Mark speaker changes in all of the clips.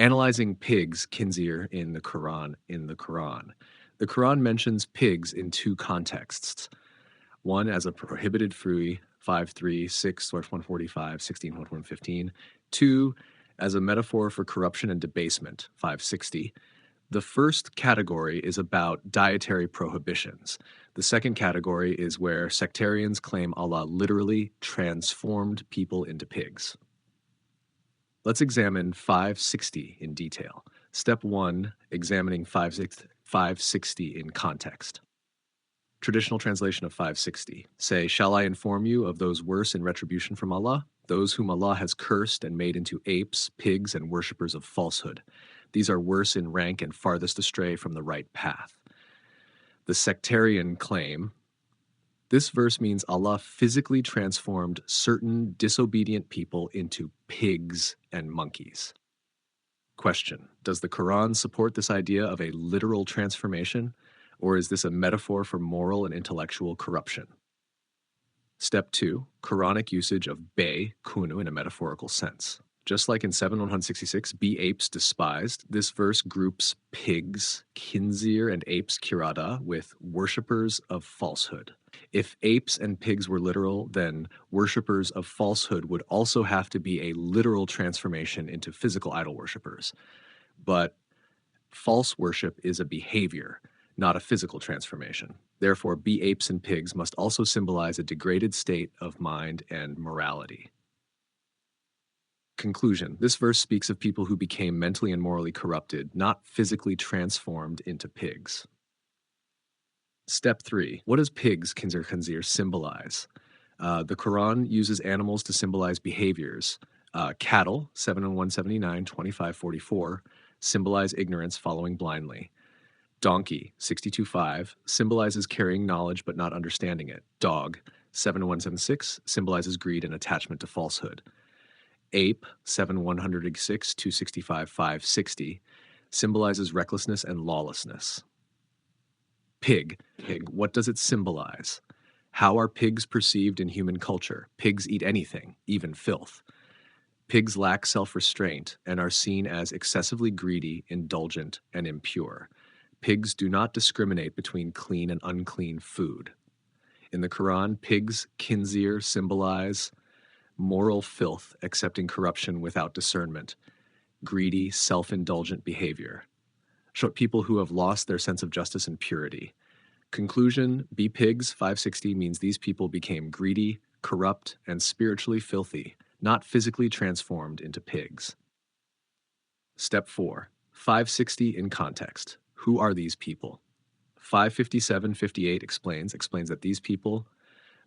Speaker 1: Analyzing pigs, khinzir, in the Quran. The Quran mentions pigs in two contexts. One as a prohibited fruit, 5:3, 6, 145, 16, 115. Two as a metaphor for corruption and debasement, 560. The first category is about dietary prohibitions. The second category is where sectarians claim Allah literally transformed people into pigs. Let's examine 560 in detail. Step 1, examining 560 in context. Traditional translation of 560. Say, shall I inform you of those worse in retribution from Allah? Those whom Allah has cursed and made into apes, pigs, and worshippers of falsehood. These are worse in rank and farthest astray from the right path. The sectarian claim, this verse means Allah physically transformed certain disobedient people into pigs and monkeys. Question: does the Quran support this idea of a literal transformation, or is this a metaphor for moral and intellectual corruption? Step 2, Quranic usage of be, kunu, in a metaphorical sense. Just like in 7:166, be apes despised, this verse groups pigs, khinzir, and apes, kirada, with worshippers of falsehood. If apes and pigs were literal, then worshippers of falsehood would also have to be a literal transformation into physical idol worshippers. But false worship is a behavior, not a physical transformation. Therefore, be apes and pigs must also symbolize a degraded state of mind and morality. Conclusion: this verse speaks of people who became mentally and morally corrupted, not physically transformed into pigs. Step 3. What does pigs, khinzir, symbolize? The Quran uses animals to symbolize behaviors. Cattle, 7:179, 25:44, symbolize ignorance, following blindly. Donkey, 62:5, symbolizes carrying knowledge but not understanding it. Dog, 7:176, symbolizes greed and attachment to falsehood. Ape, 7:106, 265, 560, symbolizes recklessness and lawlessness. Pig, what does it symbolize? How are pigs perceived in human culture? Pigs eat anything, even filth. Pigs lack self-restraint and are seen as excessively greedy, indulgent, and impure. Pigs do not discriminate between clean and unclean food. In the Quran, pigs, khinzir, symbolize moral filth, accepting corruption without discernment, greedy, self-indulgent behavior. Show people who have lost their sense of justice and purity. Conclusion: be pigs, 560, means these people became greedy, corrupt, and spiritually filthy, not physically transformed into pigs. Step 4, 560 in context. Who are these people? 557:58 explains that these people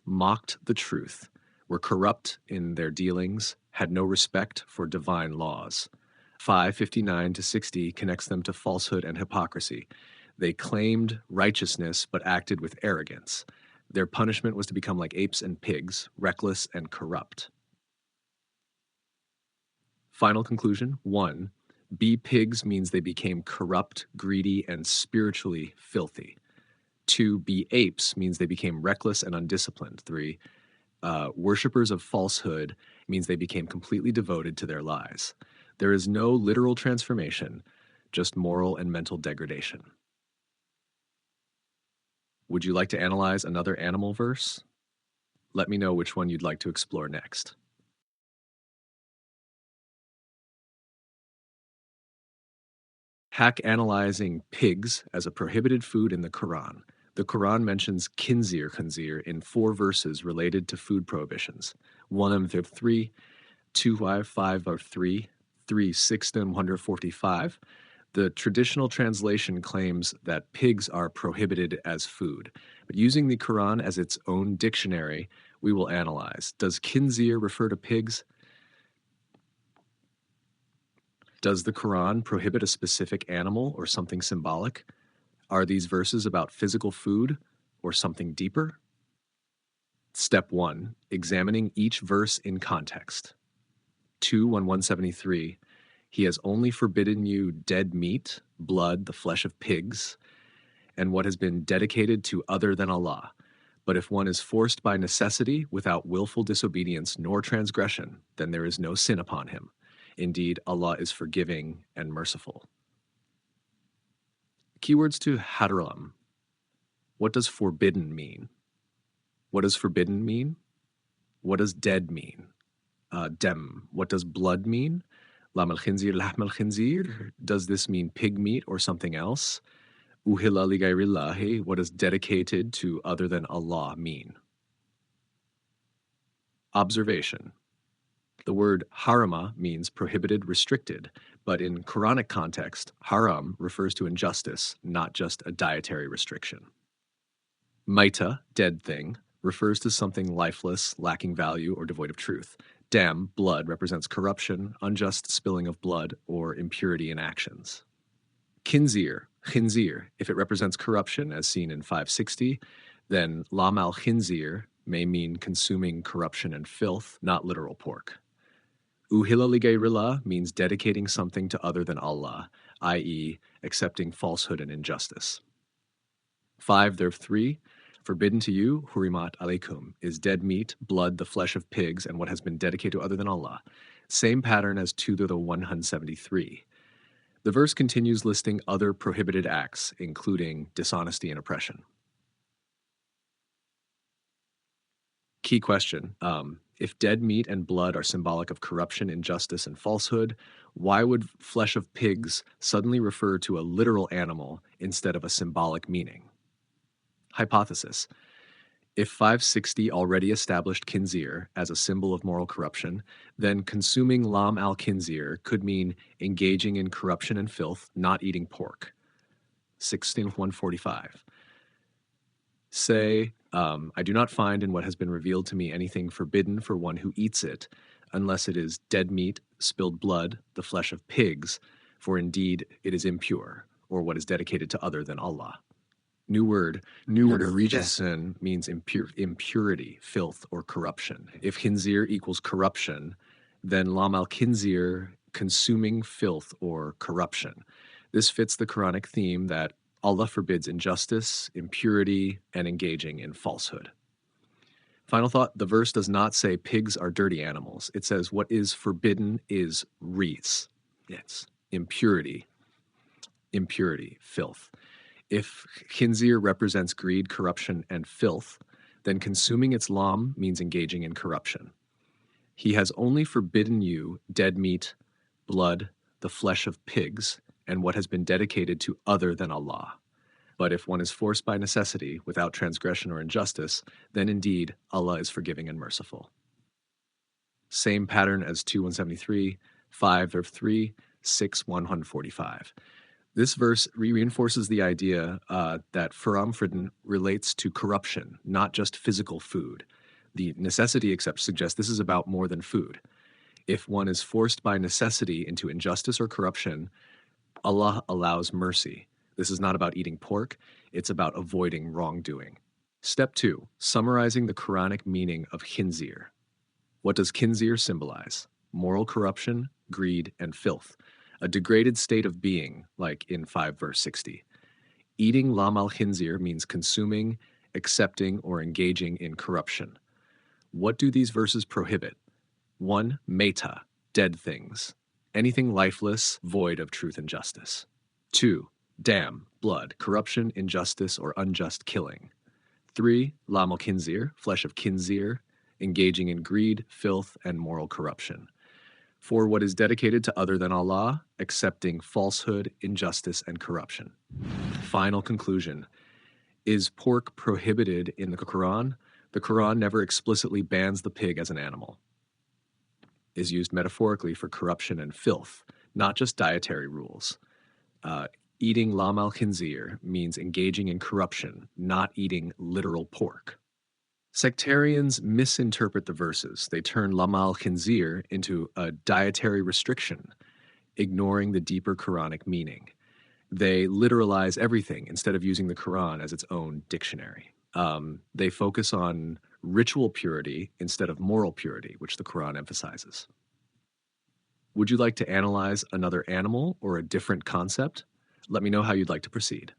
Speaker 1: mocked the truth, were corrupt in their dealings, had no respect for divine laws. 559-60 connects them to falsehood and hypocrisy. They claimed righteousness but acted with arrogance. Their punishment was to become like apes and pigs, reckless and corrupt. Final conclusion: 1. Be pigs means they became corrupt, greedy, and spiritually filthy. 2. Be apes means they became reckless and undisciplined. 3. Worshippers of falsehood means they became completely devoted to their lies. There is no literal transformation, just moral and mental degradation. Would you like to analyze another animal verse? Let me know which one you'd like to explore next. Hack analyzing pigs as a prohibited food in the Quran. The Quran mentions khinzir in 4 verses related to food prohibitions. 1:3, 2:5 3, 6 and 145. The traditional translation claims that pigs are prohibited as food, but using the Quran as its own dictionary, we will analyze. Does khinzir refer to pigs? Does the Quran prohibit a specific animal or something symbolic? Are these verses about physical food or something deeper? Step 1, examining each verse in context. 2:173, he has only forbidden you dead meat, blood, the flesh of pigs, and what has been dedicated to other than Allah. But if one is forced by necessity without willful disobedience nor transgression, then there is no sin upon him. Indeed, Allah is forgiving and merciful. Keywords to haram. What does forbidden mean? What does forbidden mean? What does dead mean? Dem. What does blood mean? Lam al khinzir, lahm al khinzir. Does this mean pig meat or something else? Uhilla li ghayrillahi. What does dedicated to other than Allah mean? Observation. The word harama means prohibited, restricted, but in Quranic context, haram refers to injustice, not just a dietary restriction. Maita, dead thing, refers to something lifeless, lacking value, or devoid of truth. Dam, blood, represents corruption, unjust spilling of blood, or impurity in actions. Khinzir, if it represents corruption, as seen in 560, then lam al khinzir may mean consuming corruption and filth, not literal pork. Uhilla li ghayrillah means dedicating something to other than Allah, i.e., accepting falsehood and injustice. 5, there 3. Forbidden to you, hurimat alaykum, is dead meat, blood, the flesh of pigs, and what has been dedicated to other than Allah. Same pattern as 2 to the 173. The verse continues listing other prohibited acts, including dishonesty and oppression. Key question. If dead meat and blood are symbolic of corruption, injustice, and falsehood, why would flesh of pigs suddenly refer to a literal animal instead of a symbolic meaning? Hypothesis. If 560 already established khinzir as a symbol of moral corruption, then consuming lam al khinzir could mean engaging in corruption and filth, not eating pork. 16145. Say, I do not find in what has been revealed to me anything forbidden for one who eats it, unless it is dead meat, spilled blood, the flesh of pigs, for indeed it is impure, or what is dedicated to other than Allah. New word regisun means impurity, filth, or corruption. If khinzir equals corruption, then lam al khinzir, consuming filth or corruption. This fits the Quranic theme that Allah forbids injustice, impurity, and engaging in falsehood. Final thought, the verse does not say pigs are dirty animals. It says what is forbidden is ris. It's impurity, filth. If khinzir represents greed, corruption, and filth, then consuming its lam means engaging in corruption. He has only forbidden you dead meat, blood, the flesh of pigs, and what has been dedicated to other than Allah. But if one is forced by necessity, without transgression or injustice, then indeed Allah is forgiving and merciful. Same pattern as 2:173, 5 of 3, 6, 145. This verse reinforces the idea that Faramfridden relates to corruption, not just physical food. The necessity except suggests this is about more than food. If one is forced by necessity into injustice or corruption, Allah allows mercy. This is not about eating pork, it's about avoiding wrongdoing. Step 2, summarizing the Quranic meaning of khinzir. What does khinzir symbolize? Moral corruption, greed, and filth. A degraded state of being, like in 5 verse 60. Eating lam al khinzir means consuming, accepting, or engaging in corruption. What do these verses prohibit? 1. Meta, dead things. Anything lifeless, void of truth and justice. 2. Dam, blood, corruption, injustice, or unjust killing. 3. Lam al khinzir, flesh of khinzir, engaging in greed, filth, and moral corruption. 4. What is dedicated to other than Allah, accepting falsehood, injustice, and corruption. Final conclusion. Is pork prohibited in the Quran? The Quran never explicitly bans the pig as an animal. Is used metaphorically for corruption and filth, not just dietary rules. Eating lam al khinzir means engaging in corruption, not eating literal pork. Sectarians misinterpret the verses. They turn lam al khinzir into a dietary restriction, ignoring the deeper Quranic meaning. They literalize everything instead of using the Quran as its own dictionary. They focus on ritual purity instead of moral purity, which the Quran emphasizes. Would you like to analyze another animal or a different concept? Let me know how you'd like to proceed.